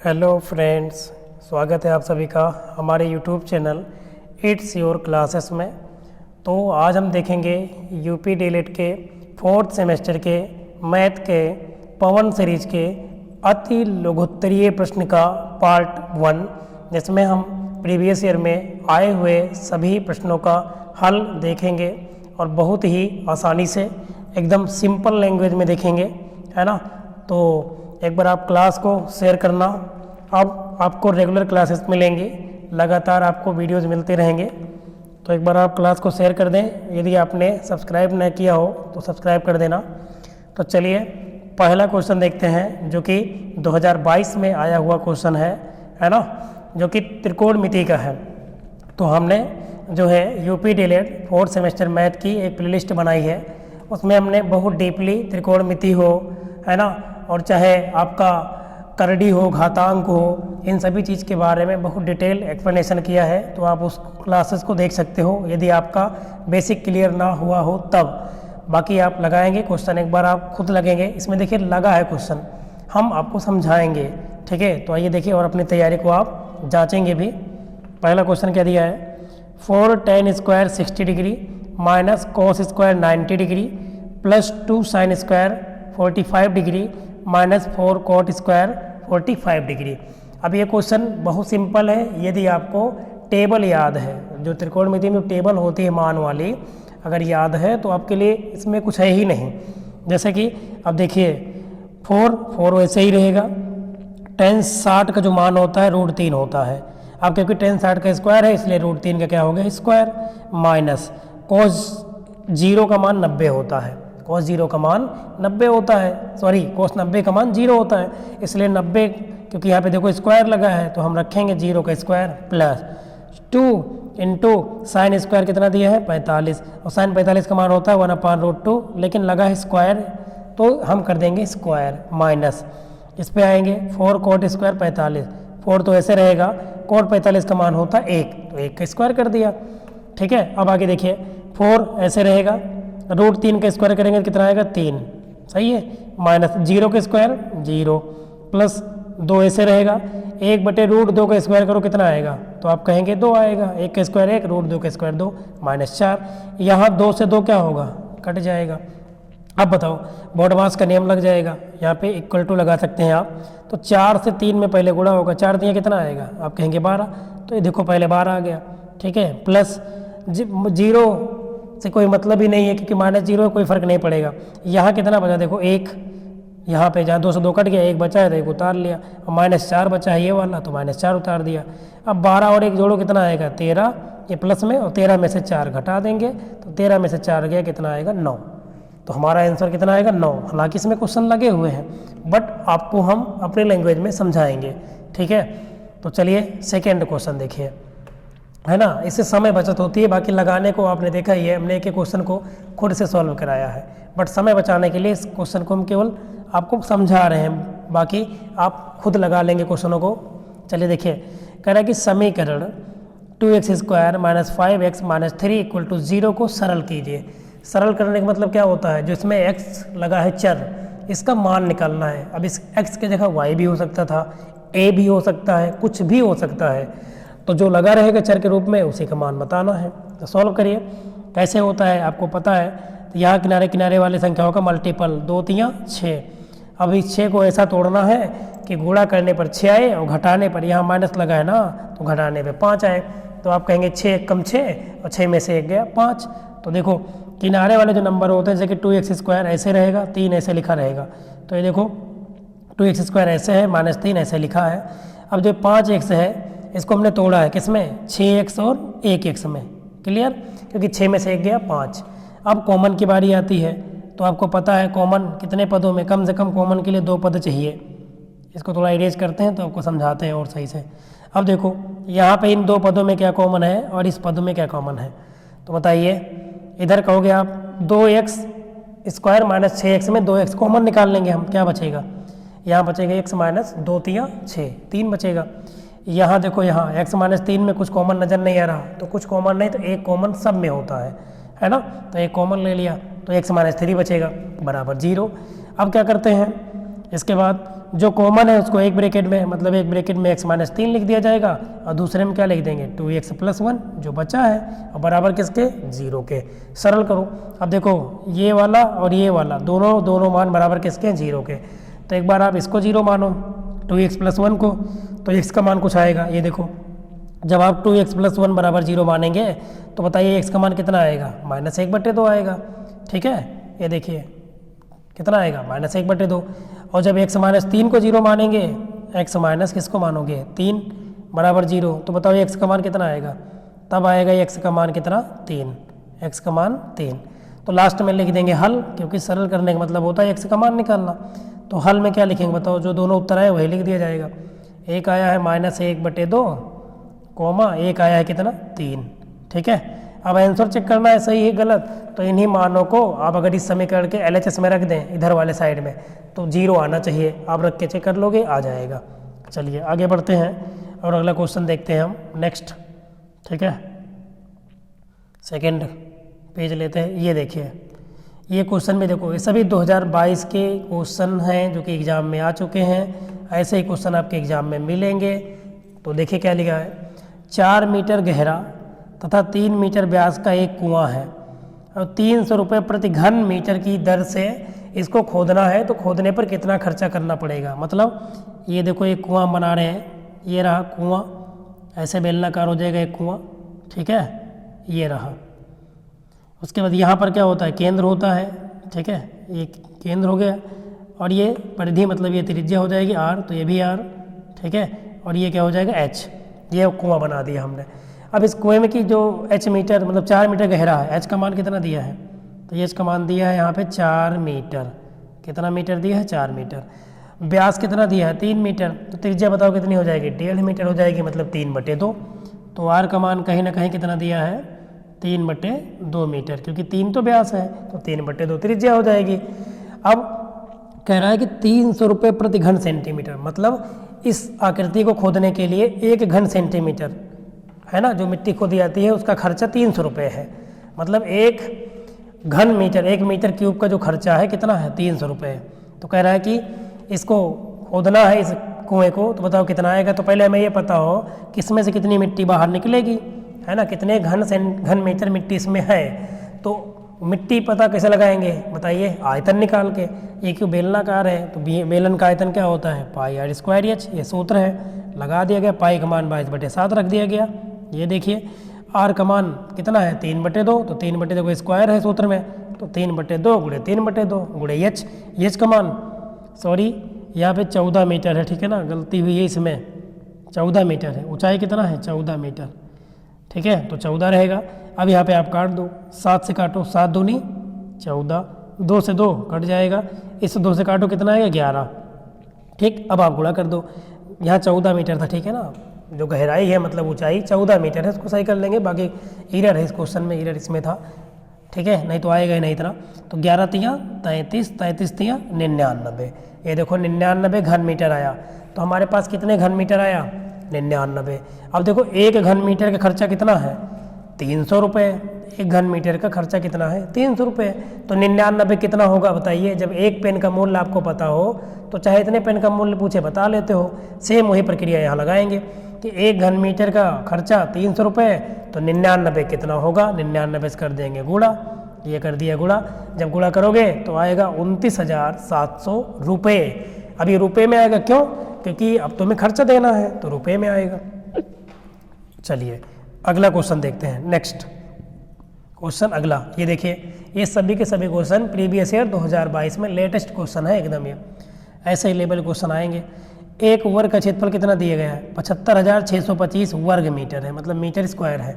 Hello friends, स्वागत है आप सभी का हमारे YouTube channel it's your classes में। तो आज हम देखेंगे यूपी डीएलएड के 4th सेमेस्टर के मैथ के पवन सीरीज के अति लघुत्तरीय प्रश्न का पार्ट 1, जिसमें हम प्रीवियस ईयर में आए हुए सभी प्रश्नों का हल देखेंगे और बहुत ही आसानी से एकदम सिंपल लैंग्वेज में देखेंगे, है ना। तो एक बार आप क्लास को शेयर करना। अब आपको रेगुलर क्लासेस मिलेंगे, लगातार आपको वीडियोस मिलते रहेंगे, तो एक बार आप क्लास को शेयर कर दें। यदि आपने सब्सक्राइब न किया हो तो सब्सक्राइब कर देना। तो चलिए पहला क्वेश्चन देखते हैं, जो कि 2022 में आया हुआ क्वेश्चन है ना, जो कि त्रिकोणमिति का है। तो हमने जो है UP DElEd 4th semester math की एक प्लेलिस्ट बनाई है, उसमें हमने बहुत डीपली त्रिकोणमिति हो, है ना, और चाहे आपका करड़ी हो, घातांक हो, इन सभी चीज़ के बारे में बहुत डिटेल एक्सप्लेनेशन किया है। तो आप उस क्लासेस को देख सकते हो यदि आपका बेसिक क्लियर ना हुआ हो तब। बाकी आप लगाएंगे क्वेश्चन, एक बार आप खुद लगेंगे। इसमें देखिए लगा है क्वेश्चन, हम आपको समझाएंगे, ठीक है। तो आइए देखिए और अपनी तैयारी को आप जाँचेंगे भी। पहला क्वेश्चन क्या दिया है, 4 tan square 60 degree minus cos square 90 degree plus 2 sine square 45 degree minus 4 cot square 45 degree. अब ये क्वेश्चन बहुत सिंपल है यदि आपको टेबल याद है। जो त्रिकोणमिति में टेबल होती है मान वाली, अगर याद है तो आपके लिए इसमें कुछ है ही नहीं। जैसे कि अब देखिए 4 वैसे ही रहेगा, tan 60 का जो मान होता है √3 होता है। अब क्योंकि tan 60 का स्क्वायर है इसलिए √3 का क्या हो गया स्क्वायर, माइनस cos 0 का मान 90 होता है। cos 0 का मान 90 होता है, सॉरी cos 90 का मान 0 होता है, इसलिए 90, क्योंकि यहाँ पे देखो स्क्वायर लगा है तो हम रखेंगे 0 का square plus 2 into sine square कितना दिया है 45, और साइन 45 का मान होता है 1/√2, लेकिन लगा है स्क्वायर तो हम कर देंगे स्क्वायर, माइनस इस पे आएंगे 4 कॉट स्क्वायर 45, 4 तो ऐसे रहेगा, कॉट 45 का मान होता है 1, तो 1 का स्क्वायर कर दिया, ठीक है। अब आगे देखिए 4 ऐसे रहेगा, √3 का स्क्वायर करेंगे तो कितना आएगा 3, सही है, माइनस 0 का स्क्वायर 0 प्लस 2 ऐसे रहेगा, 1/√2 का स्क्वायर करो कितना आएगा, तो आप कहेंगे 2 आएगा, 1 का स्क्वायर 1, √2 का स्क्वायर 2, माइनस 4। यहाँ 2 से 2 क्या होगा, कट जाएगा। अब बताओ बॉडमास का नियम लग जाएगा, यहाँ पे इक्वल टू लगा सकते हैं आप। तो 4 से 3 में पहले गुणा होगा, 4 दिया कितना आएगा, आप कहेंगे 12, तो ये देखो पहले 12 आ गया, ठीक है। प्लस 0 से कोई मतलब ही नहीं है क्योंकि -0 कोई फर्क नहीं पड़ेगा। यहाँ कितना बचा देखो 1, यहाँ पे जहाँ 2 से 2 कट गया, 1 बचा है तो 1 उतार लिया, और -4 बचा है ये वाला तो -4 उतार दिया। अब 12 और 1 जोड़ो कितना आएगा 13, ये प्लस में, और 13 में से 4 घटा देंगे तो 13 में से 4 गया कितना आएगा 9। तो हमारा आंसर कितना आएगा 9। हालांकि इसमें क्वेश्चन लगे हुए हैं बट आपको हम अपने लैंग्वेज में समझाएंगे, ठीक है। तो चलिए सेकेंड क्वेश्चन देखिए, है ना, इससे समय बचत होती है। बाकी लगाने को आपने देखा ही है, हमने एक एक क्वेश्चन को खुद से सॉल्व कराया है, बट समय बचाने के लिए इस क्वेश्चन को हम केवल आपको समझा रहे हैं, बाकी आप खुद लगा लेंगे क्वेश्चनों को। चलिए देखिए, कह रहा है कि समीकरण 2x square minus 5x minus 3 = 0 को सरल कीजिए। सरल करने का मतलब क्या होता है, जो इसमें x लगा है चर, इसका मान निकालना है। अब इस x की जगह y भी हो सकता था, a भी हो सकता है, कुछ भी हो सकता है, तो जो लगा रहेगा चर के रूप में उसी का मान बताना है। तो सॉल्व करिए, कैसे होता है आपको पता है। तो यहाँ किनारे किनारे वाली संख्याओं का मल्टीपल 2 3 6। अब इस 6 को ऐसा तोड़ना है कि गुणा करने पर 6 आए और घटाने पर, यहाँ माइनस लगा है ना, तो घटाने पे 5 आए। तो आप कहेंगे 6 कम 6 और 6 में से 1 गया 5। तो देखो किनारे वाले जो नंबर होते हैं, जैसे कि 2x स्क्वायर ऐसे रहेगा, 3 ऐसे लिखा रहेगा, तो ये देखो 2x स्क्वायर ऐसे है, -3 ऐसे लिखा है। अब जो 5x है इसको हमने तोड़ा है किसमें, 6x और 1x में, क्लियर, क्योंकि 6 में से 1 गया 5। अब कॉमन की बारी आती है, तो आपको पता है कॉमन कितने पदों में, कम से कम कॉमन के लिए 2 पद चाहिए। इसको थोड़ा इरेज करते हैं तो आपको समझाते हैं और सही से। अब देखो यहाँ पे इन 2 पदों में क्या कॉमन है और इस पद में क्या कॉमन है, तो बताइए। इधर कहोगे आप 2x स्क्वायर माइनस 6x में 2x कॉमन निकाल लेंगे हम, क्या बचेगा, यहाँ बचेगा x माइनस 2 3 6, 3 बचेगा। यहाँ देखो यहाँ x माइनस 3 में कुछ कॉमन नज़र नहीं आ रहा, तो कुछ कॉमन नहीं तो एक कॉमन सब में होता है ना, तो एक कॉमन ले लिया तो x माइनस 3 बचेगा बराबर 0। अब क्या करते हैं, इसके बाद जो कॉमन है उसको एक ब्रैकेट में, मतलब एक ब्रैकेट में x-3 लिख दिया जाएगा और दूसरे में क्या लिख देंगे 2x+1 जो बचा है, और बराबर किसके 0 के। सरल करो। अब देखो ये वाला और ये वाला दोनों मान बराबर किसके 0 के। तो एक बार आप इसको 0 मानो 2x+1 को, तो x का मान कुछ आएगा। ये देखो जब आप 2x+1 बराबर 0 मानेंगे तो बताइए x का मान कितना आएगा, -1/2 आएगा। ठीक है, ये देखिए कितना आएगा -1/2। और जब x-3 को 0 मानेंगे, x माइनस किसको मानोगे 3 बराबर 0, तो बताओ x का मान कितना आएगा, तब आएगा x का मान कितना 3, x का मान 3। तो लास्ट में लिख देंगे हल, क्योंकि सरल करने का मतलब होता है x का मान निकालना। तो हल में क्या लिखेंगे बताओ, जो दोनों उत्तर आए वही लिख दिया जाएगा। एक आया है -1/2 कोमा, एक आया है कितना 3। ठीक है, अब आंसर चेक करना है सही है गलत, तो इन्हीं मानों को आप अगर इस समीकरण के LHS में रख दें इधर वाले साइड में, तो 0 आना चाहिए। आप रख के चेक कर लोगे, आ जाएगा। चलिए आगे बढ़ते हैं और अगला क्वेश्चन देखते हैं हम नेक्स्ट। ठीक है, सेकंड पेज लेते हैं। ये देखिए ये क्वेश्चन में देखो, ये सभी 2022 के क्वेश्चन हैं जो कि एग्ज़ाम में आ चुके हैं। ऐसे ही क्वेश्चन आपके एग्ज़ाम में मिलेंगे। तो देखिए क्या लिखा है, 4 मीटर गहरा तथा 3 मीटर व्यास का एक कुआं है और 300 रुपये प्रति घन मीटर की दर से इसको खोदना है, तो खोदने पर कितना खर्चा करना पड़ेगा। मतलब ये देखो एक कुआं बना रहे हैं, ये रहा कुआं, ऐसे बेलनाकार हो जाएगा एक कुआं। ठीक है, ये रहा। उसके बाद यहाँ पर क्या होता है, केंद्र होता है। ठीक है, ये केंद्र हो गया और ये परिधि मतलब ये त्रिज्या हो जाएगी r, तो ये भी r। ठीक है, और ये क्या हो जाएगा h। ये कुआं बना दिया हमने। अब इस कुएं में की जो h मीटर मतलब 4 मीटर गहरा है, h का मान कितना दिया है, तो ये h का मान दिया है यहाँ पे 4 मीटर। कितना मीटर दिया है 4 मीटर। व्यास कितना दिया है 3 मीटर, तो त्रिज्या बताओ कितनी हो जाएगी 1.5 मीटर हो जाएगी, मतलब 3/2। तो r का मान कहीं ना कहीं कितना दिया है 3/2 मीटर, क्योंकि 3 तो व्यास है तो 3/2 त्रिज्या हो जाएगी। अब कह रहा है कि 300 रुपये प्रति घन सेंटीमीटर, मतलब इस आकृति को खोदने के लिए 1 घन सेंटीमीटर है ना, जो मिट्टी खोदी जाती है उसका खर्चा 300 रुपये है। मतलब 1 घन मीटर 1 मीटर क्यूब का जो खर्चा है कितना है 300 रुपये। तो कह रहा है कि इसको खोदना है इस कुएं को, तो बताओ कितना आएगा। तो पहले हमें ये पता हो कि इसमें से कितनी मिट्टी बाहर निकलेगी, है ना, कितने घन मीटर मिट्टी इसमें है। तो मिट्टी पता कैसे लगाएंगे बताइए, आयतन निकाल के। ये क्यों बेलनाकार है, तो बेलन का आयतन क्या होता है πr²h, ये सूत्र है, लगा दिया गया। पाई का मान 22/7 रख दिया गया। ये देखिए r का मान कितना है 3/2, तो 3/2 को स्क्वायर है सूत्र में, तो 3/2 गुणे 3/2 गुणे h का मान सॉरी यहाँ पे 14 मीटर है। ठीक है ना, गलती हुई है इसमें, 14 मीटर है। ऊंचाई कितना है 14 मीटर। ठीक है, तो 14 रहेगा। अब यहाँ पे आप काट दो, 7 से काटो, 7 दूनी 14, 2 से 2 कट जाएगा, इस 2 से काटो कितना आएगा 11। ठीक, अब आप गुणा कर दो। यहाँ 14 मीटर था, ठीक है ना, जो गहराई है मतलब ऊंचाई 14 मीटर है, इसको सही कर लेंगे। बाकी एरर है इस क्वेश्चन में, एरर इसमें था। ठीक है, नहीं तो आएगा ही नहीं इतना। तो 11 तियाँ 33, 33 तियाँ 99। ये देखो 99 घन मीटर आया। तो हमारे पास कितने घन मीटर आया 99। अब देखो 1 घन मीटर का खर्चा कितना है 300 रुपये। 1 घन मीटर का खर्चा कितना है 300 रुपये। तो 99 कितना होगा बताइए। जब एक पेन का मूल्य आपको पता हो तो चाहे इतने पेन का मूल्य पूछे बता लेते हो। सेम वही प्रक्रिया यहाँ लगाएंगे कि 1 घन मीटर का खर्चा 300 रुपये, तो 99 कितना होगा, 99 से कर देंगे गुणा। ये कर दिया गुणा। जब गुणा करोगे तो आएगा 29,700 रुपये। अब ये रुपये में आएगा, क्यों, क्योंकि अब तुम्हें खर्चा देना है तो रुपये में आएगा। चलिए अगला क्वेश्चन देखते हैं। नेक्स्ट क्वेश्चन अगला, ये देखिए, ये सभी के सभी क्वेश्चन प्रीवियस ईयर 2022 में लेटेस्ट क्वेश्चन है एकदम। ये ऐसे ही लेवल क्वेश्चन आएंगे। एक वर्ग का क्षेत्रफल कितना दिया गया है 75,625 वर्ग मीटर है, मतलब मीटर स्क्वायर है।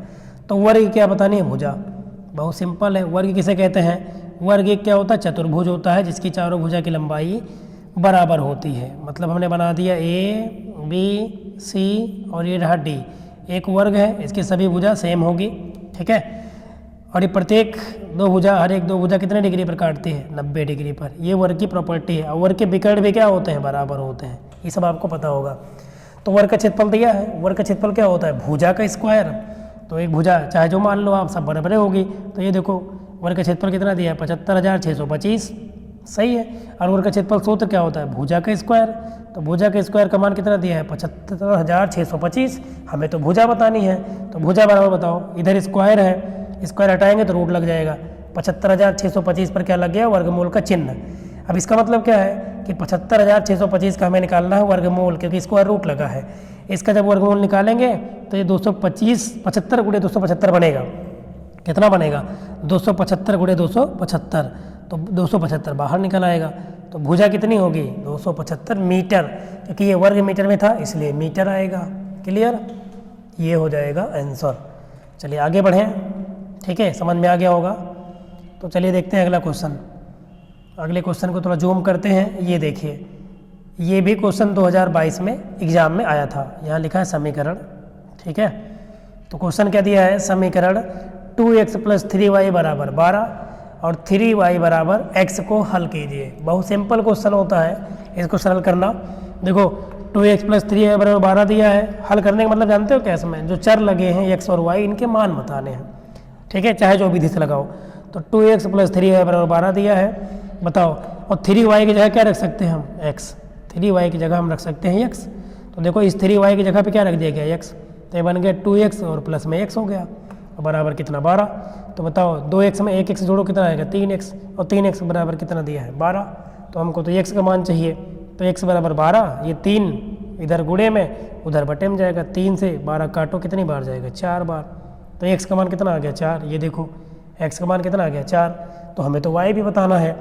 तो वर्ग क्या बतानी है, भुजा। बहुत सिंपल है। वर्ग किसे कहते हैं, वर्ग एक क्या होता है, चतुर्भुज होता है जिसकी चारों भुजा की लंबाई बराबर होती है। मतलब हमने बना दिया A B C और ये रहा D, एक वर्ग है, इसकी सभी भुजा सेम होगी। ठीक है, और ये प्रत्येक हर एक दो भुजा कितने डिग्री पर काटती है 90 डिग्री पर। ये वर्ग की प्रॉपर्टी है। और वर्ग के विकर्ण भी क्या होते हैं, बराबर होते हैं। ये सब आपको पता होगा। तो वर्ग का क्षेत्रफल दिया है। वर्ग का क्षेत्रफल क्या होता है, भुजा का स्क्वायर। तो एक भुजा चाहे जो मान लो आप, सब बराबर होगी। तो ये देखो वर्ग का क्षेत्रफल कितना दिया है 75,625। सही है। अनुवर्ग का क्षेत्रफल सूत्र क्या होता है, भुजा का स्क्वायर। तो भुजा का स्क्वायर का मान कितना दिया है, 75,625। हमें तो भुजा बतानी है, तो भुजा बराबर बताओ, इधर स्क्वायर है, स्क्वायर हटाएंगे तो रूट लग जाएगा। 75,625 पर क्या लग गया, वर्गमूल का चिन्ह। अब इसका मतलब क्या है कि 75,625 का हमें निकालना है वर्गमूल, क्योंकि स्क्वायर रूट लगा है। इसका जब वर्गमूल निकालेंगे तो ये 75 गुणे 275 बनेगा। कितना बनेगा, 275 गुणे 275, तो 275 बाहर निकल आएगा। तो भुजा कितनी होगी, 275 मीटर, क्योंकि ये वर्ग मीटर में था इसलिए मीटर आएगा। क्लियर, ये हो जाएगा आंसर। चलिए आगे बढ़ें, ठीक है, समझ में आ गया होगा। तो चलिए देखते हैं अगला क्वेश्चन। अगले क्वेश्चन को थोड़ा जूम करते हैं। ये देखिए, ये भी क्वेश्चन 2022 में एग्जाम में आया था। यहाँ लिखा है समीकरण, ठीक है। तो क्वेश्चन क्या दिया है, समीकरण 2x + 3y = 12 और 3y = x को हल कीजिए। बहुत सिंपल क्वेश्चन होता है, इसको सरल करना। देखो 2x + 3y = 12 दिया है, हल करने का मतलब जानते हो क्या, इसमें जो चर लगे हैं x और y इनके मान बताने हैं, ठीक है, चाहे जो विधि से लगाओ। तो 2x + 3y = 12 दिया है, बताओ। और 3y की जगह क्या रख सकते हैं हम, x। 3y की जगह हम रख सकते हैं x। तो देखो इस 3y की जगह पे क्या रख दिया गया, x। तो ये बन गया 2x और प्लस में x हो गया, और बराबर कितना, 12। तो बताओ 2x में 1x जोड़ो कितना आएगा, 3x, और 3x बराबर कितना दिया है, 12। तो हमको तो x का मान चाहिए, तो x = 12। ये 3 इधर गुणे में उधर बटे में जाएगा, 3 से 12 काटो कितनी बार जाएगा, 4 बार। तो x का मान कितना आ गया, 4। ये देखो x का मान कितना आ गया, 4। तो हमें तो y भी बताना है,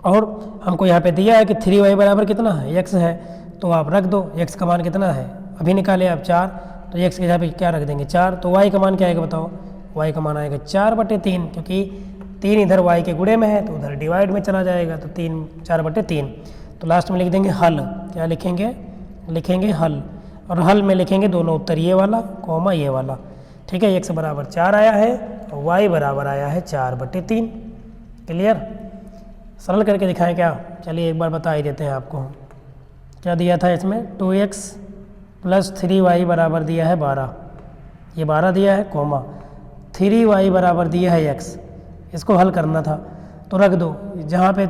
और हमको यहाँ पे दिया है कि 3y = कितना है, x है। तो आप रख दो, x का मान कितना है, अभी निकाले आप 4, तो x की जगह पे क्या रख देंगे, 4। तो y का मान क्या आएगा बताओ, y का मान आएगा 4/3, क्योंकि 3 इधर y के गुणे में है तो उधर डिवाइड में चला जाएगा, तो 4/3। तो लास्ट में लिख देंगे हल। क्या लिखेंगे, लिखेंगे हल, और हल में लिखेंगे दोनों उत्तर, ये वाला कॉमा ये वाला, ठीक है। x = 4 आया है और y बराबर आया है 4/3। क्लियर, सरल करके दिखाएं क्या, चलिए एक बार बता ही देते हैं आपको। क्या दिया था इसमें, 2x + 3y = दिया है 12, ये 12 दिया है, कॉमा 3y = दिया है x। इसको हल करना था, तो रख दो, जहाँ पे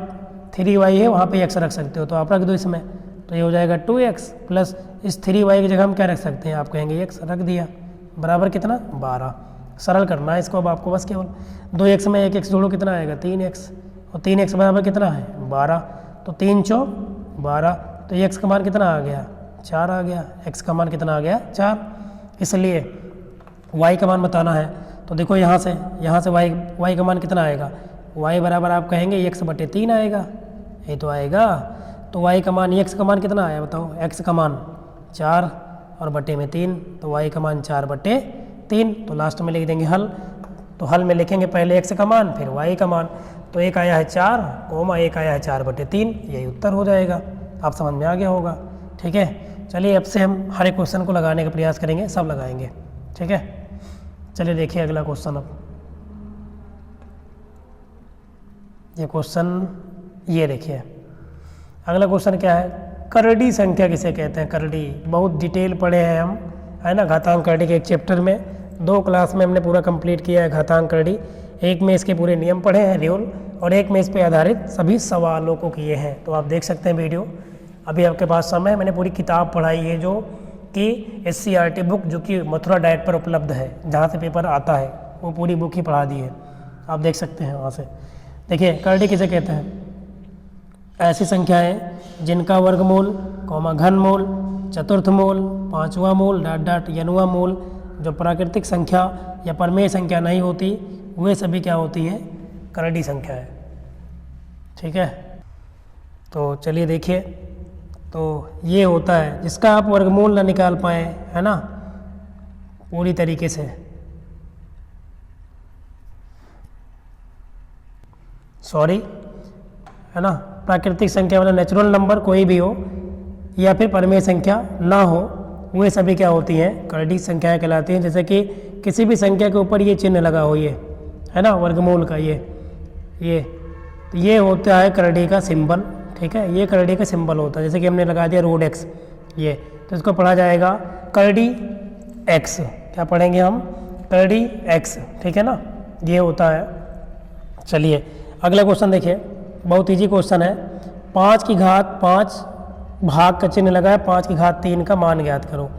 3y है वहाँ पे x रख सकते हो, तो आप रख दो इसमें। तो ये हो जाएगा 2x प्लस इस 3y की जगह हम क्या रख सकते हैं, आप कहेंगे x, रख दिया, बराबर कितना, 12। सरल करना है इसको अब आपको, बस केवल 2x में 1x जोड़ो कितना आएगा, 3x, और 3x बराबर कितना है, 12। तो 3 चौक 12, तो x का मान कितना आ गया, 4 आ गया। x का मान कितना आ गया, 4। इसलिए y का मान बताना है, तो देखो यहाँ से y का मान कितना आएगा, y बराबर आप कहेंगे x/3 आएगा, ये तो आएगा। तो y का मान, x का मान कितना आया बताओ, x का मान 4 और बटे में 3, तो y का मान 4/3। तो लास्ट में लिख देंगे हल। तो हल में लिखेंगे पहले x का मान फिर y का मान। तो एक आया है 4, कोमा एक आया है 4/3, यही उत्तर हो जाएगा। आप समझ में आ गया होगा, ठीक है। चलिए अब से हम हर एक क्वेश्चन को लगाने का प्रयास करेंगे, सब लगाएंगे, ठीक है। चलिए देखिए अगला क्वेश्चन। अब ये क्वेश्चन, ये देखिए अगला क्वेश्चन क्या है, करड़ी संख्या किसे कहते हैं। करड़ी बहुत डिटेल पढ़े हैं हम, है ना, घातांक करड़ी के एक चैप्टर में, 2 क्लास में हमने पूरा कंप्लीट किया है घातांक करड़ी। एक में इसके पूरे नियम पढ़े हैं रियल, और एक में इस पे आधारित सभी सवालों को किए हैं। तो आप देख सकते हैं वीडियो, अभी आपके पास समय है, मैंने पूरी किताब पढ़ाई है जो कि SCERT बुक, जो कि मथुरा डाइट पर उपलब्ध है, जहाँ से पेपर आता है, वो पूरी बुक ही पढ़ा दी है, आप देख सकते हैं वहाँ से। देखिए करड़ी किसे कहते हैं, ऐसी संख्याएं जिनका वर्गमूल, घनमूल, चतुर्थ मूल, पांचवा मूल, यनुआ मूल, जो प्राकृतिक संख्या या परमेय संख्या नहीं होती, वे सभी क्या होती हैं, करड़ी संख्या है, ठीक है। तो चलिए देखिए, तो ये होता है जिसका आप वर्गमूल ना निकाल पाए, है ना, पूरी तरीके से, सॉरी, है ना, प्राकृतिक संख्या मतलब नेचुरल नंबर कोई भी हो या फिर परमेय संख्या ना हो, वे सभी क्या होती हैं, करड़ी संख्याएं कहलाती हैं। जैसे कि किसी भी संख्या के ऊपर ये चिन्ह लगा हो, ये है ना वर्गमूल का, ये होता है करड़ी का सिंबल, ठीक है, ये करड़ी का सिंबल होता है। जैसे कि हमने लगा दिया √x, ये, तो इसको पढ़ा जाएगा करड़ी x, क्या पढ़ेंगे हम, करड़ी x, ठीक है ना, ये होता है। चलिए अगला क्वेश्चन देखिए, बहुत ईजी क्वेश्चन है। 5 की घात 5 भाग का चिन्ह लगा है, 5 की घात 3 का मान ज्ञात करो।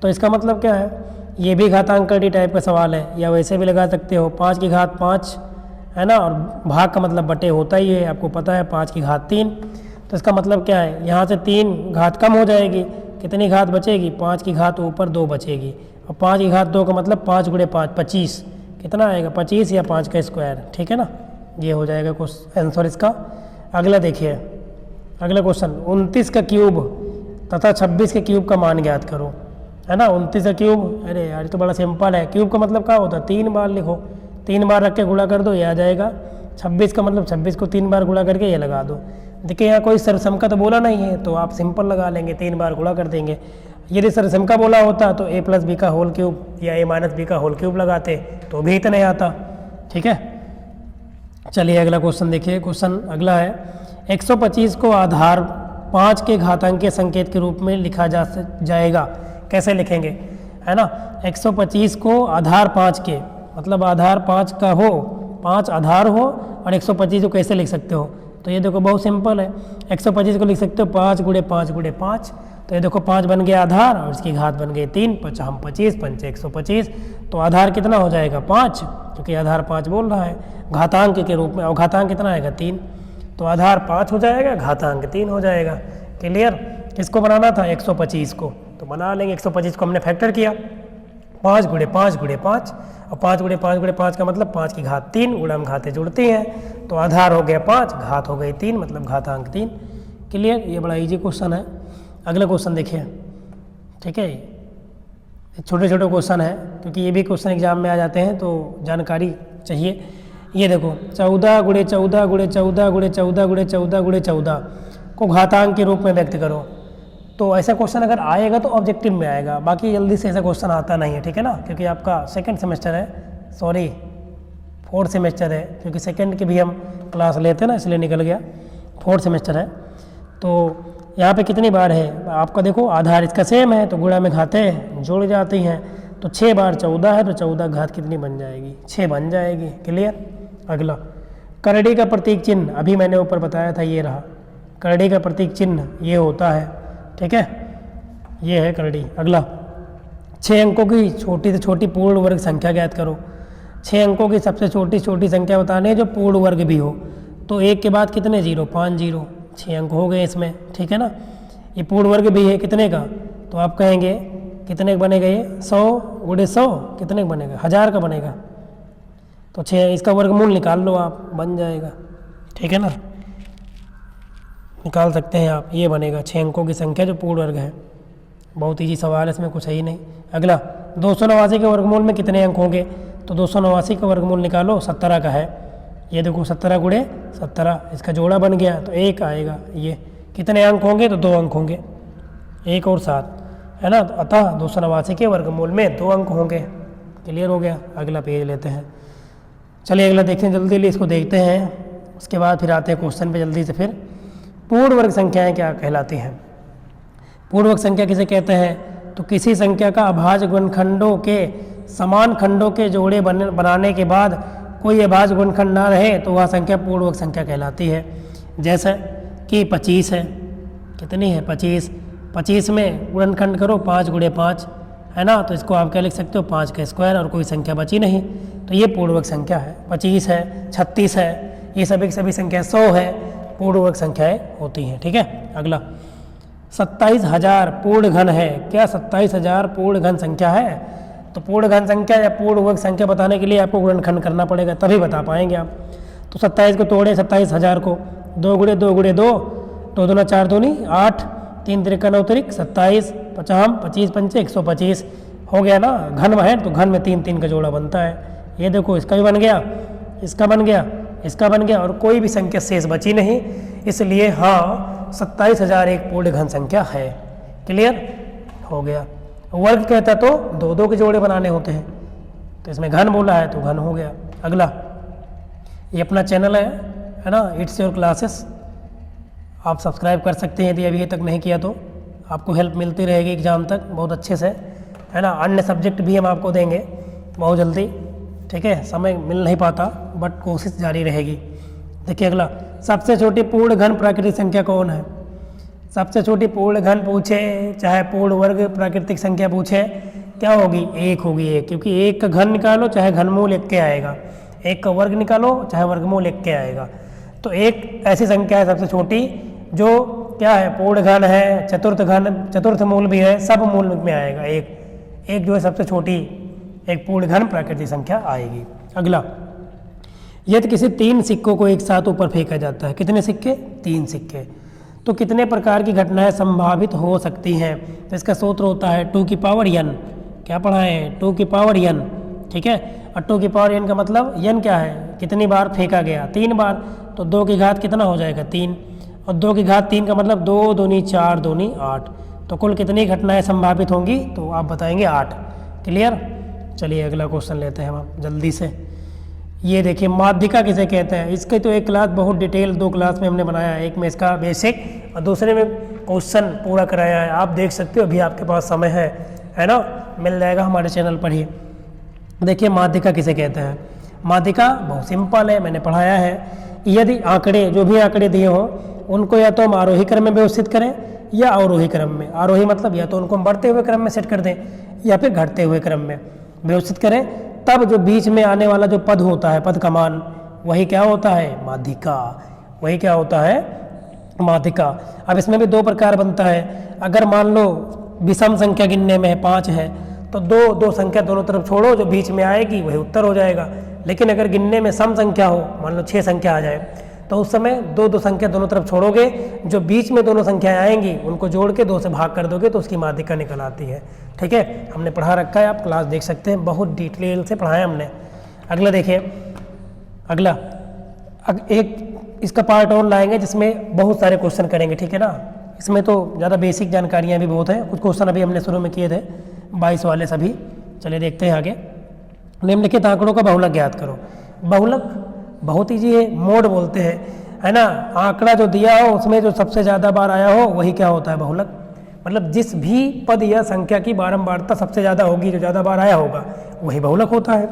तो इसका मतलब क्या है, ये भी घातांक कड़ी टाइप का सवाल है, या वैसे भी लगा सकते हो 5 की घात 5 है ना, और भाग का मतलब बटे होता ही है, आपको पता है 5 की घात 3। तो इसका मतलब क्या है, यहाँ से 3 घात कम हो जाएगी, कितनी घात बचेगी, 5 की घात ऊपर 2 बचेगी, और 5 की घात 2 का मतलब 5 गुणे 5 25, कितना आएगा 25 या 5 का स्क्वायर, ठीक है ना। ये हो जाएगा आंसर इसका। अगला देखिए, अगला क्वेश्चन 29 का क्यूब तथा 26 के क्यूब का मान ज्ञात करो, है ना। 29 का क्यूब, अरे यार ये तो बड़ा सिंपल है, क्यूब का मतलब क्या होता है, 3 बार लिखो, 3 बार रख के गुणा कर दो, ये आ जाएगा। 26 का मतलब 26 को 3 बार गुणा करके ये लगा दो। देखिए यहाँ कोई सरसम का तो बोला नहीं है, तो आप सिंपल लगा लेंगे, 3 बार गुणा कर देंगे। यदि सरसम का बोला होता तो a + b का होल क्यूब या a - b का होल क्यूब लगाते तो भी इतना आता, ठीक है। चलिए अगला क्वेश्चन देखिए। क्वेश्चन अगला है 125 को आधार 5 के घातांकीय संकेत के रूप में लिखा जाएगा। कैसे लिखेंगे, है ना। 125 को आधार 5 के मतलब आधार 5 का हो, 5 आधार हो, और 125 को कैसे लिख सकते हो, तो ये देखो बहुत सिंपल है। 125 को लिख सकते हो 5 गुणे 5 गुणे 5, तो ये देखो 5 बन गया आधार और इसकी घात बन गई 3, 5 हम 25, 5 125, तो आधार कितना हो जाएगा 5, क्योंकि आधार 5 बोल रहा है घातांक के रूप में, और घातांक कितना आएगा 3, तो आधार 5 हो जाएगा, घातांक 3 हो जाएगा। क्लियर। किसको बनाना था 125 को, तो बना लेंगे। 125 को हमने फैक्टर किया, 5 गुणे 5 गुणे 5, और 5 गुणे 5 गुणे 5 का मतलब 5 की घात 3, गुणा हम घातें जुड़ती हैं, तो आधार हो गया 5, घात हो गई 3, मतलब घातांक 3। क्लियर। ये बड़ा इजी क्वेश्चन है। अगला क्वेश्चन देखिए, ठीक है। छोटे छोटे क्वेश्चन है, क्योंकि ये भी क्वेश्चन एग्जाम में आ जाते हैं, तो जानकारी चाहिए। ये देखो 14 गुणे 14 गुणे 14 गुणे 14 गुणे 14 गुणे 14 को घातांक के रूप में व्यक्त करो। तो ऐसा क्वेश्चन अगर आएगा तो ऑब्जेक्टिव में आएगा, बाकी जल्दी से ऐसा क्वेश्चन आता नहीं है, ठीक है ना, क्योंकि आपका सेकंड सेमेस्टर है, सॉरी 4th सेमेस्टर है, क्योंकि सेकंड की भी हम क्लास लेते हैं ना, इसलिए निकल गया, 4th सेमेस्टर है। तो यहाँ पे कितनी बार है आपका, देखो आधार इसका सेम है, तो गुणा में घातें जुड़ जाती हैं, तो 6 बार 14 है, तो 14 घात कितनी बन जाएगी, 6 बन जाएगी। क्लियर। अगला करड़ी का प्रतीक चिन्ह, अभी मैंने ऊपर बताया था, ये रहा करड़ी का प्रतीक चिन्ह, ये होता है, ठीक है, ये है करड़ी। अगला 6 अंकों की छोटी से छोटी पूर्ण वर्ग संख्या ज्ञात करो। 6 अंकों की सबसे छोटी छोटी संख्या बतानी है जो पूर्ण वर्ग भी हो, तो 1 के बाद कितने जीरो, 5 जीरो, 6 अंक हो गए इसमें, ठीक है ना। ये पूर्ण वर्ग भी है कितने का, तो आप कहेंगे कितने का बनेगा, ये 100 गुणे 100 कितने का बनेगा, 1000 का बनेगा, तो 6 इसका वर्गमूल निकाल लो आप, बन जाएगा, ठीक है ना, निकाल सकते हैं आप, ये बनेगा 6 अंकों की संख्या जो पूर्ण वर्ग है। बहुत ईजी सवाल है, इसमें कुछ है ही नहीं। अगला 289 के वर्गमूल में कितने अंक होंगे, तो 289 का वर्गमूल निकालो, 17 का है, ये देखो 17 गुणे 17, इसका जोड़ा बन गया तो 1 आएगा। ये कितने अंक होंगे, तो 2 अंक होंगे, 1 और 7, है ना। अतः 289 के वर्गमूल में 2 अंक होंगे। क्लियर हो गया। अगला पेज लेते हैं। चलिए अगला देखते हैं, जल्दी इसको देखते हैं, उसके बाद फिर आते हैं क्वेश्चन पे जल्दी से। फिर पूर्ण वर्ग संख्याएं क्या कहलाती हैं। पूर्ण वर्ग संख्या किसे कहते हैं, तो किसी संख्या का अभाज्य गुणनखंडों के समान खंडों के जोड़े बनाने के बाद कोई अभाज्य गुणनखंड ना रहे तो वह संख्या पूर्ण वर्ग संख्या कहलाती है। जैसे कि 25 है, कितनी है 25, 25 में गुणनखंड करो 5 गुणे 5, है ना, तो इसको आप क्या लिख सकते हो 5 का स्क्वायर, और कोई संख्या बची नहीं, तो ये पूर्ण वर्ग संख्या है। 25 है, 36 है, ये सभी सभी संख्या 100 है, पूर्ण वर्ग संख्याएं होती हैं, ठीक है। अगला 27,000 पूर्ण घन है। क्या 27,000 पूर्ण घन संख्या है, तो पूर्ण घन संख्या या पूर्ण वर्ग संख्या बताने के लिए आपको गुणनखंड करना पड़ेगा, तभी बता पाएंगे आप। तो 27 को तोड़े 27,000 को, 2 गुणे 2 गुणे 2, 2 दूना 4 दूनी 8, 3 त्रिका 9 त्रिक 27, 50 25 पंचे 125 हो गया ना। घन है तो घन में 3 3 का जोड़ा बनता है। ये देखो इसका भी बन गया, इसका बन गया, इसका बन गया, और कोई भी संख्या शेष बची नहीं, इसलिए हाँ 27,000 एक पूर्ण घन संख्या है। क्लियर हो गया। वर्ग कहता तो 2 2 के जोड़े बनाने होते हैं, तो इसमें घन बोला है तो घन हो गया। अगला ये अपना चैनल है ना, इट्स योर क्लासेस, आप सब्सक्राइब कर सकते हैं यदि अभी तक नहीं किया तो, आपको हेल्प मिलती रहेगी एग्ज़ाम तक बहुत अच्छे से, है ना। अन्य सब्जेक्ट भी हम आपको देंगे बहुत जल्दी, ठीक है। समय मिल नहीं पाता बट कोशिश जारी रहेगी। देखिए अगला सबसे छोटी पूर्ण घन प्राकृतिक संख्या कौन है? सबसे छोटी पूर्ण घन पूछे चाहे पूर्ण वर्ग प्राकृतिक संख्या पूछे, क्या होगी? 1 होगी। 1, क्योंकि 1 का घन निकालो चाहे घनमूल 1 के आएगा, 1 का वर्ग निकालो चाहे वर्गमूल 1 के आएगा। तो 1 ऐसी संख्या है सबसे छोटी जो क्या है? पूर्ण घन है, चतुर्थ घन, चतुर्थ मूल भी है, सब मूल में आएगा। एक जो है सबसे छोटी एक पूर्ण घन प्राकृतिक संख्या आएगी। अगला, यदि किसी 3 सिक्कों को एक साथ ऊपर फेंका जाता है, कितने सिक्के? 3 सिक्के, तो कितने प्रकार की घटनाएं संभावित हो सकती हैं? तो इसका सूत्र होता है 2 की पावर n। क्या पढ़ा है? 2 की पावर n, ठीक है। और 2 की पावर n का मतलब n क्या है? कितनी बार फेंका गया? 3 बार। तो 2 की घात कितना हो जाएगा? 3। और 2 की घात 3 का मतलब 2 दूनी 4 दूनी 8। तो कुल कितनी घटनाएं संभावित होंगी? तो आप बताएंगे 8। क्लियर? चलिए अगला क्वेश्चन लेते हैं हम जल्दी से। ये देखिए, माध्यिका किसे कहते हैं? इसके तो एक क्लास बहुत डिटेल 2 क्लास में हमने बनाया है, एक में इसका बेसिक और दूसरे में क्वेश्चन पूरा कराया है। आप देख सकते हो, अभी आपके पास समय है ना, मिल जाएगा हमारे चैनल पर ही। देखिए माध्यिका किसे कहते हैं? माध्यिका बहुत सिंपल है, मैंने पढ़ाया है। यदि आंकड़े, जो भी आंकड़े दिए हों, उनको या तो हम आरोही क्रम में व्यवस्थित करें या अवरोही क्रम में। आरोही मतलब या तो उनको हम बढ़ते हुए क्रम में सेट कर दें या फिर घटते हुए क्रम में व्यवस्थित करें, तब जो बीच में आने वाला जो पद होता है, पद का मान, वही क्या होता है? माध्यिका। वही क्या होता है? माध्यिका। अब इसमें भी 2 प्रकार बनता है। अगर मान लो विषम संख्या गिनने में है 5 है, तो दो संख्या दोनों तरफ छोड़ो, जो बीच में आएगी वही उत्तर हो जाएगा। लेकिन अगर गिनने में सम संख्या हो, मान लो 6 संख्या आ जाए, तो उस समय 2 संख्या दोनों तरफ छोड़ोगे, जो बीच में दोनों संख्याएं आएंगी उनको जोड़ के 2 से भाग कर दोगे तो उसकी माध्यिका निकल आती है। ठीक है, हमने पढ़ा रखा है, आप क्लास देख सकते हैं, बहुत डिटेल से पढ़ाया हमने। अगला देखिए, अगला एक इसका पार्ट और लाएंगे जिसमें बहुत सारे क्वेश्चन करेंगे। ठीक है ना, इसमें तो ज़्यादा बेसिक जानकारियाँ भी बहुत हैं। कुछ क्वेश्चन अभी हमने शुरू में किए थे 22 वाले सभी। चलिए देखते हैं आगे। निम्नलिखित आंकड़ों का बहुलक ज्ञात करो। बहुलक बहुत ईजी है, मोड बोलते हैं, है ना। आंकड़ा जो दिया हो उसमें जो सबसे ज़्यादा बार आया हो वही क्या होता है? बहुलक। मतलब जिस भी पद या संख्या की बारंबारता सबसे ज़्यादा होगी, जो ज़्यादा बार आया होगा, वही बहुलक होता है।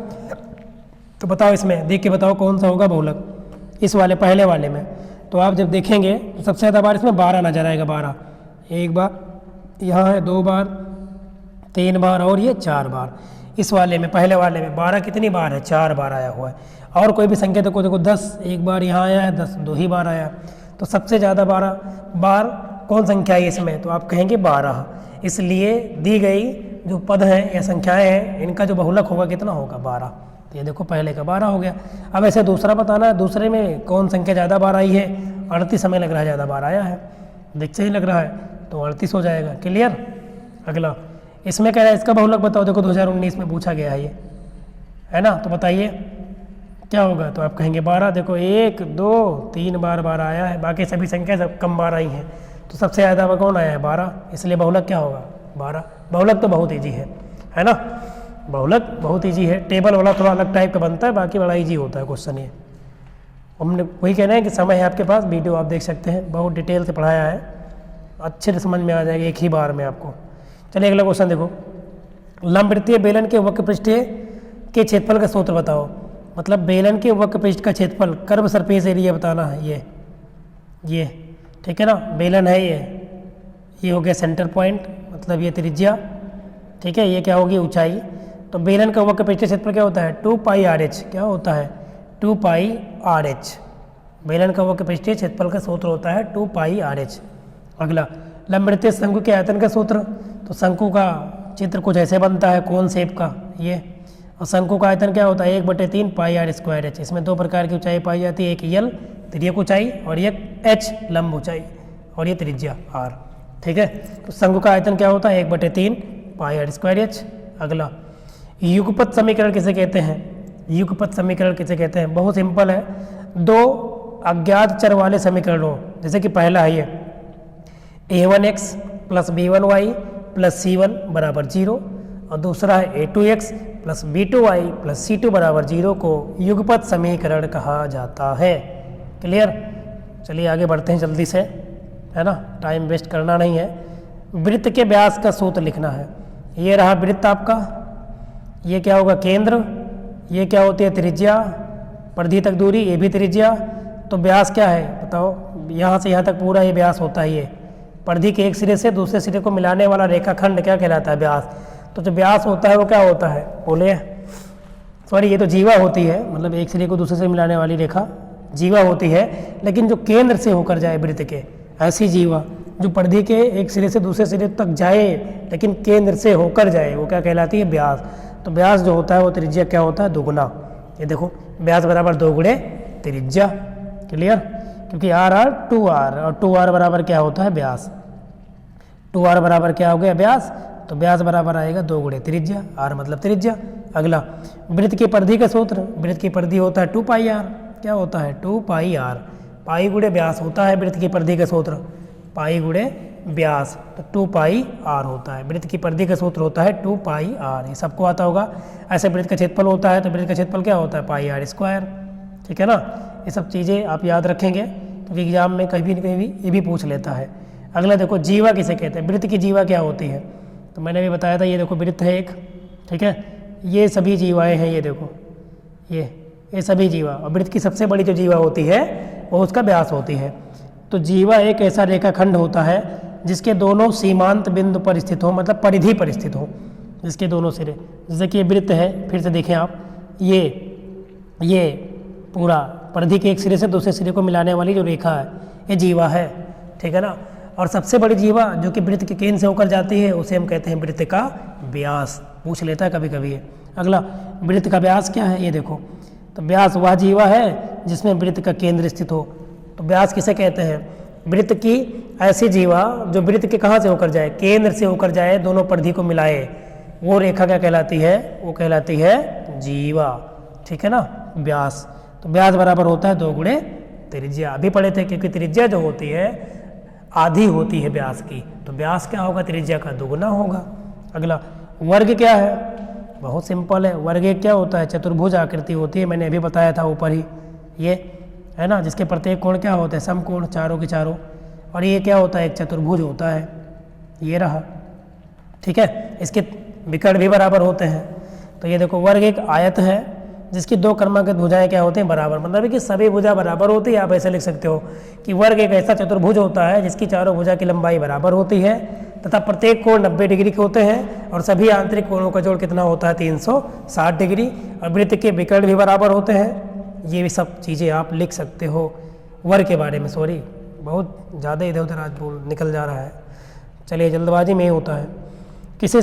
तो बताओ, इसमें देख के बताओ कौन सा होगा बहुलक, इस वाले पहले वाले में। तो आप जब देखेंगे तो सबसे ज़्यादा बार इसमें 12 नजर आएगा। 12 एक बार, यहाँ है 2 बार, 3 बार और ये 4 बार। इस वाले में, पहले वाले में 12 कितनी बार है? 4 बार आया हुआ है। और कोई भी संख्या देखो, 10 एक बार यहाँ आया है, 10 2 ही बार आया। तो सबसे ज़्यादा 12 बार कौन संख्या है इसमें? तो आप कहेंगे 12। इसलिए दी गई जो पद हैं या संख्याएं हैं, इनका जो बहुलक होगा कितना होगा? 12। तो ये देखो पहले का 12 हो गया। अब ऐसे दूसरा बताना है, दूसरे में कौन संख्या ज़्यादा बार आई है? 38 हमें लग रहा है ज़्यादा बार आया है, देखते ही लग रहा है, तो 38 हो जाएगा। क्लियर? अगला इसमें कह रहा है इसका बहुलक बताओ। देखो 2019 में पूछा गया है ये, है ना। तो बताइए क्या होगा? तो आप कहेंगे 12। देखो 1 2 3 बार आया है, बाकी सभी संख्या सब कम बार आई हैं, तो सबसे ज़्यादा बार कौन आया है? 12। इसलिए बहुलक क्या होगा? 12। बहुलक तो बहुत ईजी है ना। बहुलक बहुत ईजी है। टेबल वाला थोड़ा अलग टाइप का बनता है, बाकी बड़ा ईजी होता है क्वेश्चन ये। हमने वही कहना है कि समय है आपके पास, वीडियो आप देख सकते हैं, बहुत डिटेल से पढ़ाया है, अच्छे से समझ में आ जाएगा एक ही बार में आपको। चलिए अगला क्वेश्चन देखो। लंबवृत्तीय बेलन के वक्र पृष्ठ के क्षेत्रफल का सूत्र बताओ। मतलब बेलन के वक्र पृष्ठ का क्षेत्रफल, कर्व सरफेस एरिया बताना है ये, ठीक है ना। बेलन है ये हो गया सेंटर पॉइंट, मतलब ये त्रिज्या, ठीक है। ये क्या होगी? ऊंचाई। तो बेलन का वक्र पृष्ठ क्षेत्रफल क्या होता है? 2 पाई RH। क्या होता है? 2 पाई RH। बेलन का वक्र पृष्ठ क्षेत्रफल का सूत्र होता है 2 पाई RH। अगला, लंबवृत्तीय शंकु के आयतन का सूत्र। तो शंकु का चित्र कुछ ऐसे बनता है, कोन शेप का ये, और शंकु का आयतन क्या होता है? 1/3 पाई R स्क्वायर H। इसमें 2 प्रकार की ऊंचाई पाई जाती है, एक L तिर्यक ऊंचाई और एक H लंब ऊंचाई, और ये त्रिज्या R, ठीक है। तो शंकु का आयतन क्या होता है? 1/3 पाई R स्क्वायर H। अगला, युगपत समीकरण किसे कहते हैं? युगपत समीकरण किसे कहते हैं? बहुत सिंपल है। 2 अज्ञात चर वाले समीकरणों, जैसे कि पहला है ये a1x + b1y + c1 = 0, और दूसरा है a2x + b2y + c2 = 0 को युगपत समीकरण कहा जाता है। क्लियर? चलिए आगे बढ़ते हैं जल्दी से, है ना, टाइम वेस्ट करना नहीं है। वृत्त के व्यास का सूत्र लिखना है। ये रहा वृत्त आपका, ये क्या होगा? केंद्र, ये क्या होती है? त्रिज्या, परिधि तक दूरी, ये भी त्रिज्या, तो व्यास क्या है बताओ, यहाँ से यहाँ तक पूरा ये व्यास होता है। ये परिधि के एक सिरे से दूसरे सिरे को मिलाने वाला रेखाखंड क्या कहलाता है, व्यास। तो जो व्यास होता है वो क्या होता है, बोले सॉरी, ये तो जीवा होती है, मतलब एक सिरे को दूसरे से मिलाने वाली रेखा जीवा होती है। लेकिन जो केंद्र से होकर जाए वृत्त के, ऐसी जीवा जो परिधि के एक सिरे से दूसरे सिरे तक जाए लेकिन केंद्र से होकर जाए, वो क्या कहलाती है, व्यास। तो व्यास जो होता है वो त्रिज्या क्या होता है, दोगुना। ये देखो व्यास बराबर 2 गुणे त्रिज्या, क्लियर। क्योंकि आर 2r और 2r बराबर क्या होता है, व्यास। 2r बराबर क्या हो गया, व्यास। तो व्यास बराबर आएगा 2 गुणे त्रिज्या, r मतलब त्रिज्या। अगला वृत्त की परिधि का सूत्र, वृत्त की परिधि होता है 2πr, क्या होता है 2πr, पाई गुणे व्यास होता है वृत्त की परिधि का सूत्र, पाई गुणे व्यास, तो 2πr होता है। वृत्त की परिधि का सूत्र होता है 2πr, ये सबको आता होगा। ऐसे वृत्त का क्षेत्रफल होता है, तो वृत्त का क्षेत्रफल क्या होता है, πr², ठीक है ना। ये सब चीज़ें आप याद रखेंगे क्योंकि एग्जाम में कभी न कभी ये भी पूछ लेता है। अगला देखो जीवा किसे कहते हैं, वृत्त की जीवा क्या होती है, तो मैंने भी बताया था। ये देखो वृत्त है एक, ठीक है, ये सभी जीवाएँ हैं, ये देखो ये सभी जीवा, और वृत्त की सबसे बड़ी जो जीवा होती है वो उसका व्यास होती है। तो जीवा एक ऐसा रेखाखंड होता है जिसके दोनों सीमांत बिंदु पर स्थित हो, मतलब परिधि पर स्थित हो, जिसके दोनों सिरे, जैसे कि ये वृत्त है, फिर से देखें आप, ये पूरा परिधि के एक सिरे से दूसरे सिरे को मिलाने वाली जो रेखा है ये जीवा है, ठीक है ना। और सबसे बड़ी जीवा जो कि वृत्त के केंद्र से होकर जाती है उसे हम कहते हैं वृत्त का व्यास, पूछ लेता है कभी कभी ये। अगला वृत्त का व्यास क्या है, ये देखो, तो व्यास वह जीवा है जिसमें वृत्त का केंद्र स्थित हो। तो व्यास किसे कहते हैं, वृत्त की ऐसी जीवा जो वृत्त के कहाँ से होकर जाए, केंद्र से होकर जाए, दोनों परिधि को मिलाए, वो रेखा क्या कहलाती है, वो कहलाती है जीवा, ठीक है ना, व्यास। तो व्यास बराबर होता है 2 गुणे त्रिज्या, अभी पढ़े थे, क्योंकि त्रिज्या जो होती है आधी होती है व्यास की, तो व्यास क्या होगा, त्रिज्या का दुगुना होगा। अगला वर्ग क्या है, बहुत सिंपल है। वर्ग क्या होता है, चतुर्भुज आकृति होती है, मैंने अभी बताया था ऊपर ही, ये है ना, जिसके प्रत्येक कोण क्या होते हैं, समकोण, चारों के चारों। और ये क्या होता है, एक चतुर्भुज होता है, ये रहा, ठीक है। इसके विकर्ण भी बराबर होते हैं। तो ये देखो वर्ग एक आयत है जिसकी 2 क्रमागत भुजाएं क्या होते हैं, बराबर, मतलब है कि सभी भुजा बराबर होती है। आप ऐसे लिख सकते हो कि वर्ग एक ऐसा चतुर्भुज होता है जिसकी चारों भुजा की लंबाई बराबर होती है तथा प्रत्येक कोण 90 डिग्री के होते हैं और सभी आंतरिक कोणों का जोड़ कितना होता है, 360 डिग्री। और वृत्त के विकर्ण भी बराबर होते हैं। ये भी सब चीज़ें आप लिख सकते हो वर्ग के बारे में। सॉरी, बहुत ज़्यादा इधर उधर आज बोल निकल जा रहा है, चलिए जल्दबाजी में ही होता है। किसी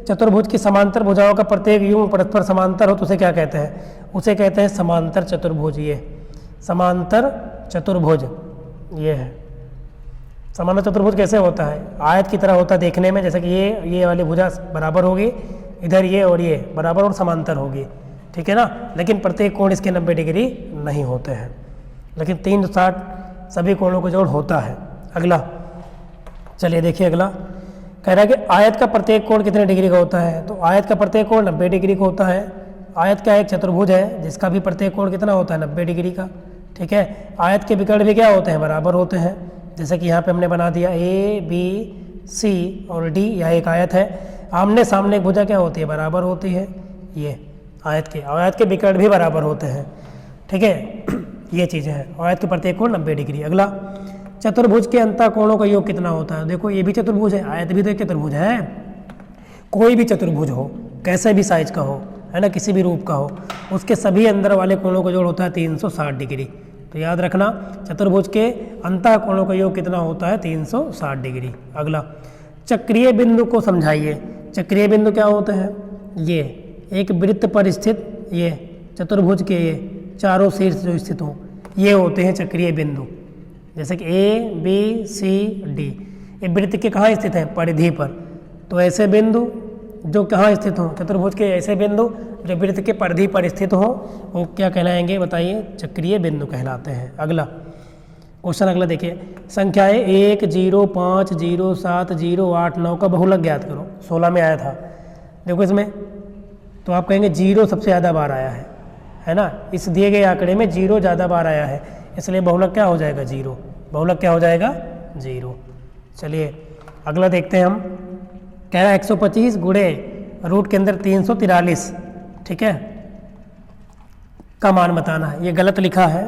चतुर्भुज की समांतर भुजाओं का प्रत्येक युग्म परस्पर समांतर हो तो उसे क्या कहते हैं, उसे कहते हैं समांतर चतुर्भुज। ये समांतर चतुर्भुज ये है। समांतर चतुर्भुज कैसे होता है, आयत की तरह होता है देखने में, जैसे कि ये वाली भुजा बराबर होगी, इधर ये और ये बराबर और समांतर होगी, ठीक है ना। लेकिन प्रत्येक कोण इसके 90 डिग्री नहीं होते हैं, लेकिन 360 सभी कोणों का जोड़ होता है। अगला चलिए देखिए, अगला कह रहा है कि आयत का प्रत्येक कोण कितने डिग्री का होता है, तो आयत का प्रत्येक कोण 90 डिग्री का होता है। आयत का एक चतुर्भुज है जिसका भी प्रत्येक कोण कितना होता है, 90 डिग्री का, ठीक है। आयत के विकर्ण भी क्या होते हैं, बराबर होते हैं। जैसे कि यहाँ पे हमने बना दिया ABC और D, यह एक आयत है। आमने सामने एक भुजा क्या होती है, बराबर होती है। ये आयत के विकर्ण भी बराबर होते हैं, ठीक है। ये चीज़ें हैं। आयत के प्रत्येक कोण 90 डिग्री। अगला चतुर्भुज के अंतः कोणों का योग कितना होता है, देखो ये भी चतुर्भुज है, आयत भी तो एक चतुर्भुज है। कोई भी चतुर्भुज हो, कैसे भी साइज का हो, है ना, किसी भी रूप का हो, उसके सभी अंदर वाले कोणों का जोड़ होता है 360 डिग्री। तो याद रखना, चतुर्भुज के अंतः कोणों का योग कितना होता है, 360 डिग्री। अगला चक्रीय बिंदु को समझाइए। चक्रीय बिंदु क्या होते हैं, ये एक वृत्त पर स्थित ये चतुर्भुज के ये चारों शीर्ष जो स्थित हों, ये होते हैं चक्रीय बिंदु। जैसे कि ABCD, ये वृत्त के कहाँ स्थित हैं, परिधि पर। तो ऐसे बिंदु जो कहाँ स्थित हों, चतुर्भुज के ऐसे बिंदु जो वृत्त के परिधि पर स्थित हों, वो क्या कहलाएंगे, बताइए, चक्रीय बिंदु कहलाते हैं। अगला क्वेश्चन, अगला देखिए, संख्याएं 1, 0, 5, 0, 7, 0, 8, 9 का बहुलक ज्ञात करो। 16 में आया था, देखो इसमें तो आप कहेंगे 0 सबसे ज़्यादा बार आया है ना। इस दिए गए आंकड़े में 0 ज़्यादा बार आया है, इसलिए बहुलक क्या हो जाएगा, 0। बहुलक क्या हो जाएगा, 0। चलिए अगला देखते हैं हम। कह रहा है 125 गुणे रूट के अंदर 343, ठीक है, का मान बताना है। ये गलत लिखा है,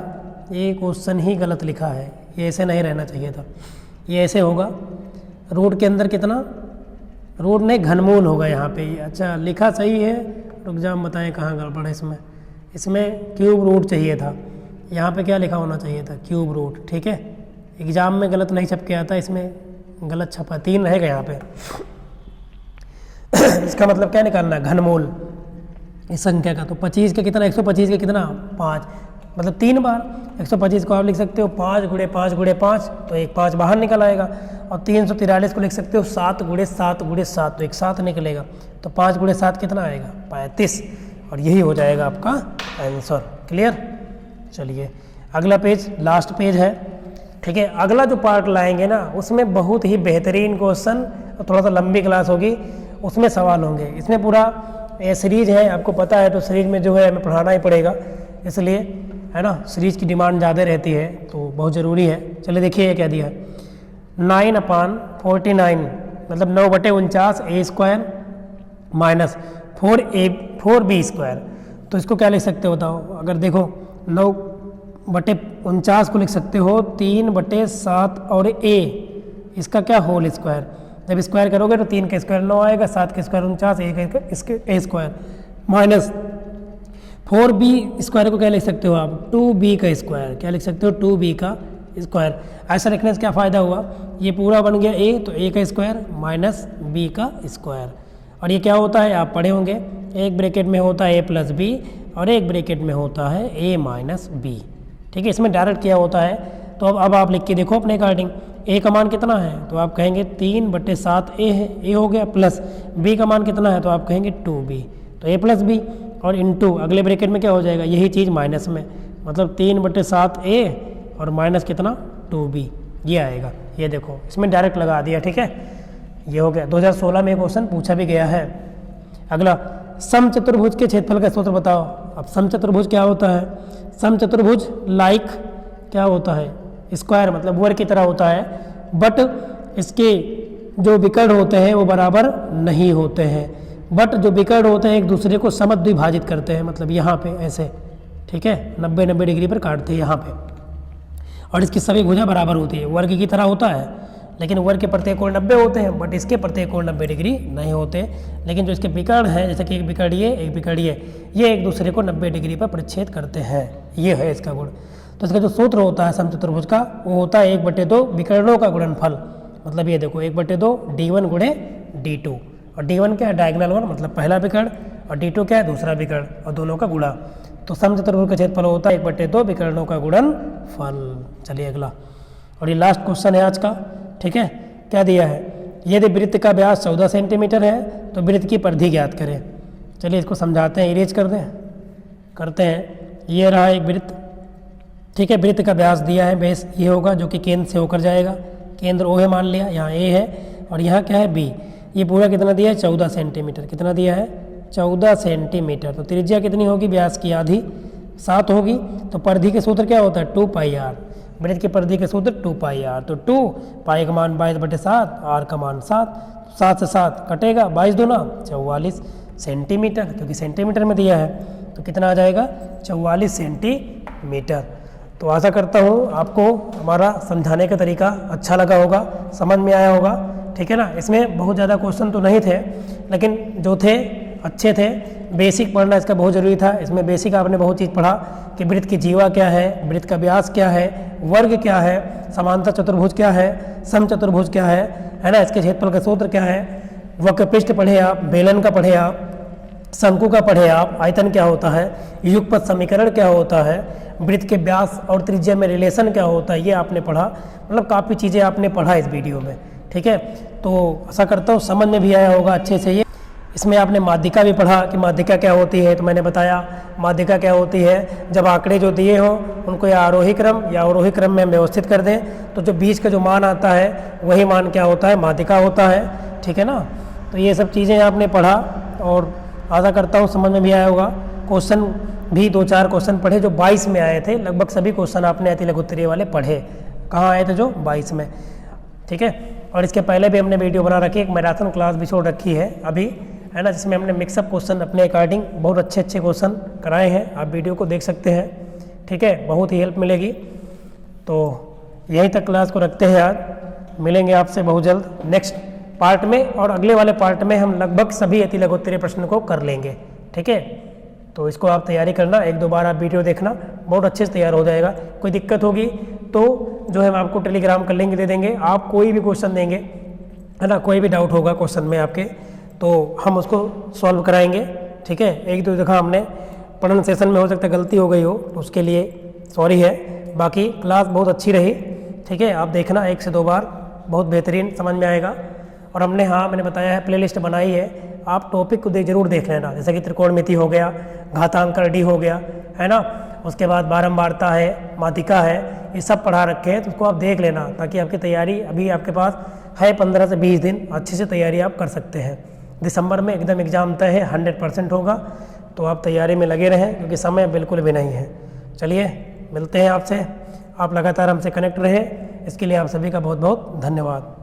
ये क्वेश्चन ही गलत लिखा है, ये ऐसे नहीं रहना चाहिए था, ये ऐसे होगा रूट के अंदर कितना, रूट नहीं घनमूल होगा यहाँ पे। अच्छा लिखा सही है, रुक जा हम बताएं कहाँ गड़बड़ है इसमें। इसमें क्यूब रूट चाहिए था, यहाँ पे क्या लिखा होना चाहिए था, क्यूब रूट। ठीक है, एग्जाम में गलत नहीं छप के आता, इसमें गलत छपा, 3 रहेगा यहाँ पे। इसका मतलब क्या निकालना है, घनमूल इस संख्या का। तो 25 के कितना, 125 के कितना 5, मतलब 3 बार। 125 को आप लिख सकते हो 5 गुणे 5 गुणे 5, तो एक 5 बाहर निकल आएगा। और 343 को लिख सकते हो 7 गुणे 7 गुणे 7, तो एक 7 निकलेगा। तो 5 गुणे 7 कितना आएगा, 35, और यही हो जाएगा आपका आंसर। क्लियर। चलिए अगला पेज, लास्ट पेज है। ठीक है, अगला जो पार्ट लाएंगे ना उसमें बहुत ही बेहतरीन क्वेश्चन, थोड़ा सा लंबी क्लास होगी, उसमें सवाल होंगे। इसमें पूरा ये सीरीज है, आपको पता है, तो सीरीज में जो है हमें पढ़ाना ही पड़ेगा, इसलिए है ना, सीरीज की डिमांड ज़्यादा रहती है तो बहुत ज़रूरी है। चलिए देखिए ये क्या दिया है, 9/49 मतलब 9/49 a square minus 4b square. तो इसको क्या लिख सकते हो बताओ, अगर देखो 9/49 को लिख सकते हो 3/7 और a, इसका क्या होल स्क्वायर। जब स्क्वायर करोगे तो 3 का स्क्वायर 9 आएगा, 7 का square 49, a square minus 4b square को क्या लिख सकते हो आप, 2b का स्क्वायर। क्या लिख सकते हो, 2b का स्क्वायर। ऐसा लिखने से क्या फ़ायदा हुआ, ये पूरा बन गया a, तो a का स्क्वायर माइनस b का स्क्वायर। और ये क्या होता है आप पढ़े होंगे, एक ब्रैकेट में होता है a प्लस बी और एक ब्रैकेट में होता है a माइनस बी। ठीक है, इसमें डायरेक्ट किया होता है। तो अब आप लिख के देखो अपने अकॉर्डिंग, a का मान कितना है तो आप कहेंगे 3/7 a है, a हो गया, प्लस b का मान कितना है तो आप कहेंगे 2b, तो a प्लस बी और इनटू अगले ब्रैकेट में क्या हो जाएगा, यही चीज़ माइनस में, मतलब 3/7 a और माइनस कितना 2b, ये आएगा। ये देखो इसमें डायरेक्ट लगा दिया। ठीक है, ये हो गया। 2016 में क्वेश्चन पूछा भी गया है। अगला, समचतुर्भुज के क्षेत्रफल का सूत्र बताओ। अब समचतुर्भुज क्या होता है, समचतुर्भुज लाइक क्या होता है, स्क्वायर मतलब वर्ग की तरह होता है, बट इसके जो विकर्ण होते हैं वो बराबर नहीं होते हैं। बट जो विकर्ण होते हैं एक दूसरे को समद्विभाजित करते हैं, मतलब यहाँ पे ऐसे। ठीक है, 90-90 डिग्री पर काटते हैं यहाँ पे, और इसकी सभी भुजा बराबर होती है, वर्ग की तरह होता है, लेकिन वर्ग के प्रत्येक कोण 90 होते हैं, बट इसके प्रत्येक कोण 90 डिग्री नहीं होते। लेकिन जो इसके विकर्ण हैं, जैसे कि एक विकर्ण ये एक दूसरे को 90 डिग्री पर परिच्छेद करते हैं, ये है इसका गुण। तो इसका जो सूत्र होता है समचतुर्भुज का, वो होता है 1/2 विकर्णों का गुणनफल। मतलब ये देखो 1/2 d1 गुणे d2, और d1 क्या है, डायगोनल वन मतलब पहला विकर्ण, और d2 क्या है, दूसरा विकर्ण, और दोनों का गुणा। तो समचतुर्भुज का क्षेत्रफल होता है 1/2 विकर्णों का गुणनफल। चलिए अगला, और ये लास्ट क्वेश्चन है आज का। ठीक है, क्या दिया है, यदि वृत्त का व्यास 14 सेंटीमीटर है तो वृत्त की परिधि ज्ञात करें। चलिए इसको समझाते हैं, इरेज कर दें, करते हैं। ये रहा एक वृत्त। ठीक है, वृत्त का व्यास दिया है, बेस ये होगा जो कि केंद्र से होकर जाएगा, केंद्र O है मान लिया, यहाँ A है और यहाँ क्या है B। ये पूरा कितना दिया है, 14 सेंटीमीटर। कितना दिया है, 14 सेंटीमीटर। तो त्रिज्या कितनी होगी, व्यास की आधी 7 होगी। तो परिधि के सूत्र क्या होता है, 2πr। वृत्त की परिधि के सूत्र 2πr। तो 2 पाई का मान 22/7, r का मान 7, 7 से 7 कटेगा, 22 दूना 44 सेंटीमीटर, क्योंकि सेंटीमीटर में दिया है। तो कितना आ जाएगा, 44 सेंटीमीटर। तो आशा करता हूँ आपको हमारा समझाने का तरीका अच्छा लगा होगा, समझ में आया होगा। ठीक है ना, इसमें बहुत ज़्यादा क्वेश्चन तो नहीं थे, लेकिन जो थे अच्छे थे। बेसिक पढ़ना इसका बहुत ज़रूरी था। इसमें बेसिक आपने बहुत चीज़ पढ़ा कि वृत्त की जीवा क्या है, वृत्त का व्यास क्या है, वर्ग क्या है, समांतर चतुर्भुज क्या है, समचतुर्भुज क्या है ना, इसके क्षेत्रफल का सूत्र क्या है, वक्र पृष्ठ पढ़े आप, बेलन का पढ़े आप, शंकु का पढ़े आप, आयतन क्या होता है, युगपथ समीकरण क्या होता है, वृत्त के व्यास और त्रिज्या में रिलेशन क्या होता है, ये आपने पढ़ा। मतलब काफ़ी चीज़ें आपने पढ़ा इस वीडियो में। ठीक है, तो आशा करता हूँ समझ में भी आया होगा अच्छे से। ये इसमें आपने माध्यिका भी पढ़ा कि माध्यिका क्या होती है। तो मैंने बताया माध्यिका क्या होती है, जब आंकड़े जो दिए हों उनको या आरोही क्रम या अवरोही क्रम में व्यवस्थित कर दें, तो जो बीच का जो मान आता है वही मान क्या होता है, माध्यिका होता है। ठीक है ना, तो ये सब चीज़ें आपने पढ़ा और आशा करता हूँ समझ में भी आया होगा। क्वेश्चन भी 2-4 क्वेश्चन पढ़े जो 22 में आए थे, लगभग सभी क्वेश्चन आपने अति लघु उत्तरीय वाले पढ़े। कहाँ आए थे, जो 22 में। ठीक है, और इसके पहले भी हमने वीडियो बना रखी है, एक मैराथन क्लास भी छोड़ रखी है अभी, है ना, जिसमें हमने मिक्सअप क्वेश्चन अपने अकॉर्डिंग बहुत अच्छे क्वेश्चन कराए हैं। आप वीडियो को देख सकते हैं। ठीक है, बहुत ही हेल्प मिलेगी। तो यहीं तक क्लास को रखते हैं आज, मिलेंगे आपसे बहुत जल्द नेक्स्ट पार्ट में, और अगले वाले पार्ट में हम लगभग सभी अति लघुत्तरीय प्रश्न को कर लेंगे। ठीक है, तो इसको आप तैयारी करना, 1-2 बार आप वीडियो देखना, बहुत अच्छे से तैयार हो जाएगा। कोई दिक्कत होगी तो जो है हम आपको टेलीग्राम का लिंक दे देंगे, आप कोई भी क्वेश्चन देंगे, है ना, कोई भी डाउट होगा क्वेश्चन में आपके, तो हम उसको सॉल्व कराएंगे। ठीक है, 1-2 जगह हमने प्रोनाउंसिएशन में हो सकता है गलती हो गई हो, तो उसके लिए सॉरी है। बाकी क्लास बहुत अच्छी रही। ठीक है, आप देखना 1 से 2 बार, बहुत बेहतरीन समझ में आएगा। और हमने, हाँ मैंने बताया है, प्लेलिस्ट बनाई है, आप टॉपिक को जरूर देख लेना, जैसे कि त्रिकोणमिति हो गया, घातांक करडी हो गया, है ना, उसके बाद बारंबारता है, मातिका है, ये सब पढ़ा रखे हैं, तो उसको आप देख लेना, ताकि आपकी तैयारी अभी आपके पास है 15 से 20 दिन, अच्छे से तैयारी आप कर सकते हैं। दिसंबर में एकदम एग्ज़ाम तय है, 100% होगा, तो आप तैयारी में लगे रहें, क्योंकि समय बिल्कुल भी नहीं है। चलिए मिलते हैं आपसे, आप लगातार हमसे कनेक्ट रहें, इसके लिए आप सभी का बहुत बहुत धन्यवाद।